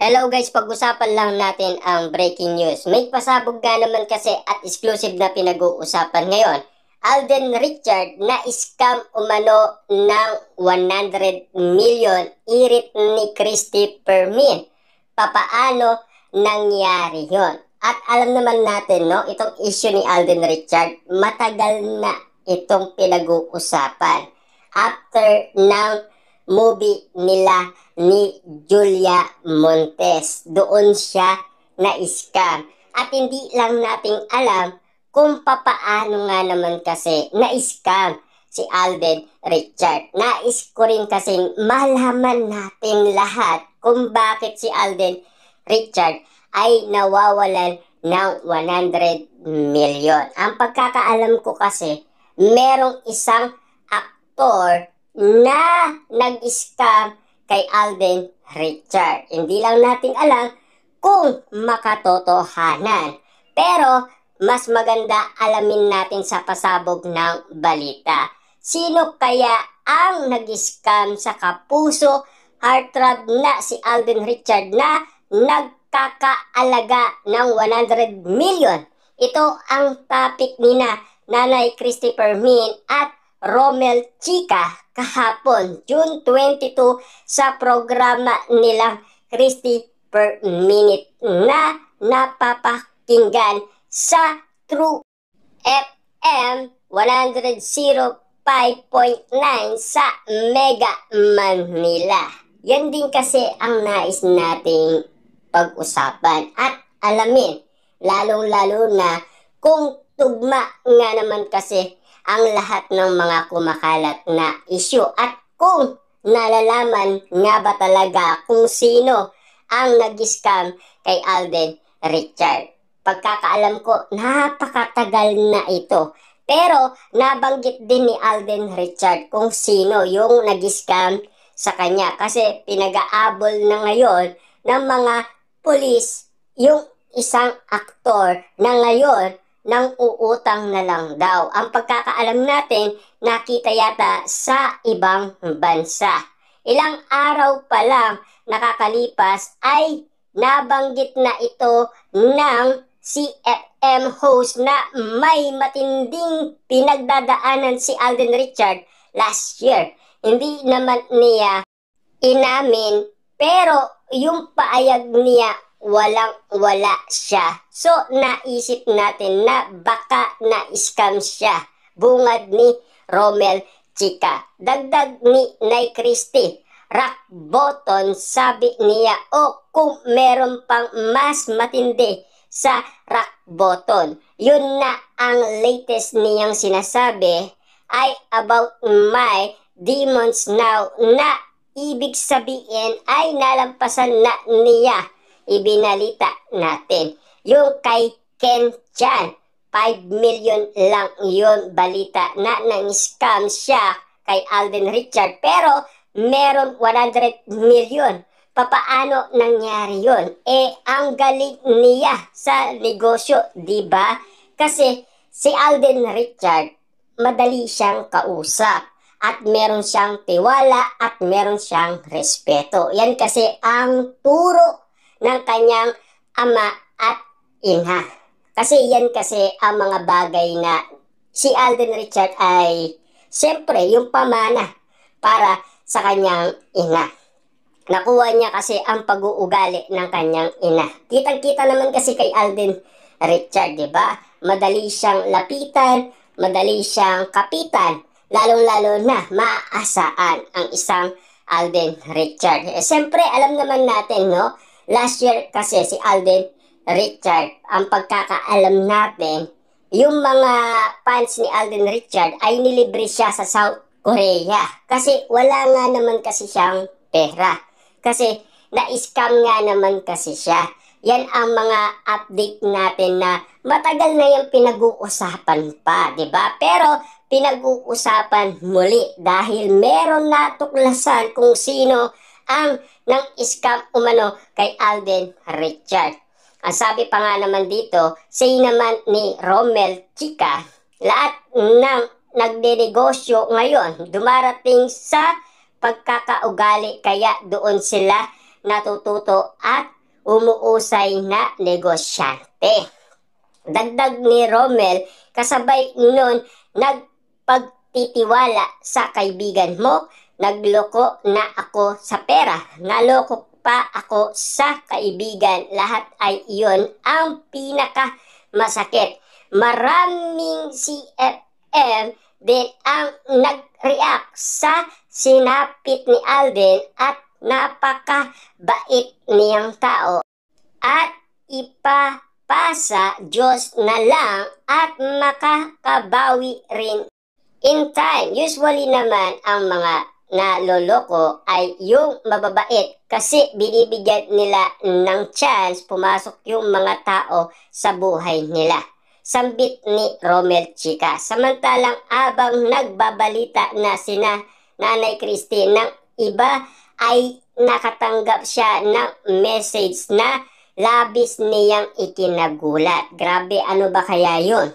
Hello guys, pag-usapan lang natin ang breaking news. May pasabog nga naman kasi at exclusive na pinag-uusapan ngayon. Alden Richard na scam umano ng 100 million irit ni Christy Permin. Papaano nangyari yon? At alam naman natin, no, itong issue ni Alden Richard, matagal na itong pinag-uusapan. After ng movie nila ni Julia Montes, doon siya na-scam. At hindi lang nating alam kung papaano nga naman kasi na-scam si Alden Richard. Nais ko rin kasing malaman natin lahat kung bakit si Alden Richard ay nawawalan ng 100 million. Ang pagkakaalam ko kasi, merong isang aktor na nag-scam kay Alden Richard. Hindi lang natin alam kung makatotohanan. Pero mas maganda alamin natin sa pasabog ng balita. Sino kaya ang nag-scam sa kapuso heartthrob na si Alden Richard na nagkakaalaga ng 100 million? Ito ang topic ni Nanay Christy Permin at Romel Chica kahapon, June 22, sa programa nilang Christy Per Minute na napapakinggan sa True FM 105.9 sa Mega Manila. Yan din kasi ang nais nating pag-usapan at alamin, lalong-lalo na kung tugma nga naman kasi ang lahat ng mga kumakalat na issue at kung nalalaman nga ba talaga kung sino ang nag-scam kay Alden Richard. Pagkakaalam ko, napakatagal na ito. Pero nabanggit din ni Alden Richard kung sino yung nag-scam sa kanya kasi pinag-aabol na ngayon ng mga pulis yung isang aktor na ngayon nang uutang na lang daw. Ang pagkakaalam natin, nakita yata sa ibang bansa. Ilang araw pa lang nakakalipas ay nabanggit na ito ng CFM host na may matinding pinagdadaanan si Alden Richard last year. Hindi naman niya inamin, pero yung paayag niya walang-wala siya. So, naisip natin na baka na-scam siya. Bungad ni Romel Chica. Dagdag ni Nay Christy, rock bottom, sabi niya. O kung meron pang mas matindi sa rock bottom. Yun na ang latest niyang sinasabi ay about my demons now na ibig sabihin ay nalampasan na niya. Ibinalita natin. Yung kay Ken Chan, 5 million lang yun balita na nang-scam siya kay Alden Richard. Pero meron 100 million. Papaano nangyari yun? Ang galing niya sa negosyo, diba? Kasi si Alden Richard, madali siyang kausap. At meron siyang tiwala at meron siyang respeto. Yan kasi ang turo ng kanyang ama at ina. Kasi yan kasi ang mga bagay na si Alden Richard ay siyempre yung pamana para sa kanyang ina. Nakuha niya kasi ang pag-uugali ng kanyang ina. Kitang-kita naman kasi kay Alden Richard, di ba? Madali siyang lapitan, madali siyang kapitan, lalong-lalo na maaasaan ang isang Alden Richard. Siyempre, alam naman natin, no? Last year kasi si Alden Richard, ang pagkakaalam natin, yung mga fans ni Alden Richard ay nilibre siya sa South Korea. Kasi wala nga naman kasi siyang pera. Kasi na-scam nga naman kasi siya. Yan ang mga update natin na matagal na yung pinag-uusapan pa, di ba? Pero pinag-uusapan muli dahil meron natuklasan kung sino ang nang-scam umano kay Alden Richard. Ang sabi pa nga naman dito, say naman ni Romel Chica, lahat ng nagdenegosyo ngayon dumarating sa pagkakaugali kaya doon sila natututo at umuusay na negosyante. Dagdag ni Romel, kasabay nun nagpagtitiwala sa kaibigan mo, nagloko na ako sa pera, naloko pa ako sa kaibigan, lahat ay iyon ang pinaka masakit. Maraming CFM din ang nag-react sa sinapit ni Alden at napakabait niyang tao at ipapasa Diyos na lang at makakabawi rin in time. Usually naman ang mga naloloko ay yung mababait kasi binibigyan nila ng chance pumasok yung mga tao sa buhay nila. Sambit ni Romel Chica. Samantalang abang nagbabalita na sina Nanay Christy ng iba ay nakatanggap siya ng message na labis niyang ikinagulat. Grabe, ano ba kaya yun?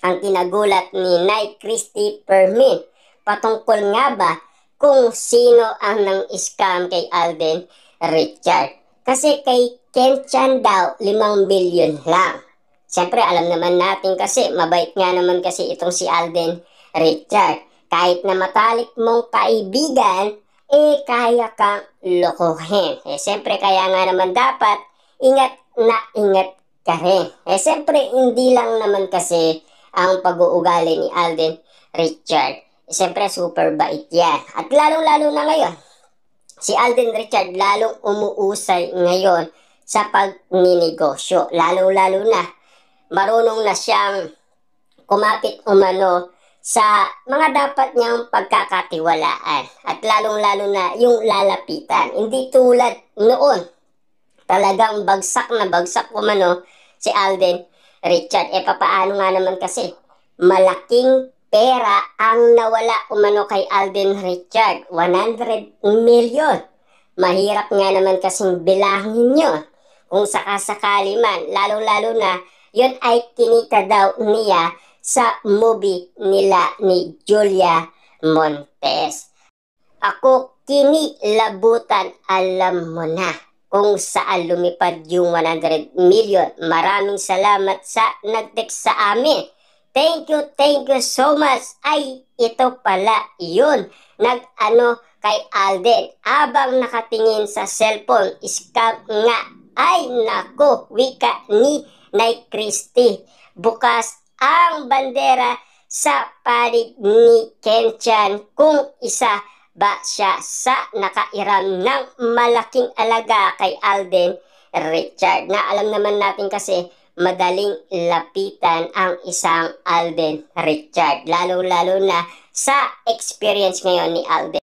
Ang kinagulat ni Nay Christy Permin. Patungkol nga ba kung sino ang nang-scam kay Alden Richard? Kasi kay Ken Chan daw 5 billion lang. Siyempre, alam naman natin kasi, mabait nga naman kasi itong si Alden Richard. Kahit na matalik mong kaibigan, kaya kang lokohin. Siyempre, kaya nga naman dapat, ingat na ingat ka rin. Siyempre, hindi lang naman kasi ang pag-uugali ni Alden Richard. Siyempre, super bait yan. At lalong-lalo na ngayon, si Alden Richard lalong umuusay ngayon sa pagninegosyo. Lalong-lalo na, marunong na siyang kumapit umano sa mga dapat niyang pagkakatiwalaan at lalong-lalo na yung lalapitan. Hindi tulad noon, talagang bagsak na bagsak umano si Alden Richard. Papaano nga naman kasi, malaking pera ang nawala umano kay Alden Richard, 100 million. Mahirap nga naman kasing bilangin yun. Kung sakasakali man, lalong-lalo na, yun ay kinita daw niya sa movie nila ni Julia Montes. Ako kinilabutan, alam mo na kung saan lumipad yung 100 million. Maraming salamat sa nag-text sa amin. Thank you so much. Ay, ito pala yun. Nag-ano kay Alden. Abang nakatingin sa cellphone, scam nga. Ay, nako, wika ni Nay Christy. Bukas ang bandera sa panig ni Ken Chan kung isa ba siya sa nakairam ng malaking alaga kay Alden Richard. Na alam naman natin kasi madaling lapitan ang isang Alden Richard. Lalo-lalo na sa experience ngayon ni Alden.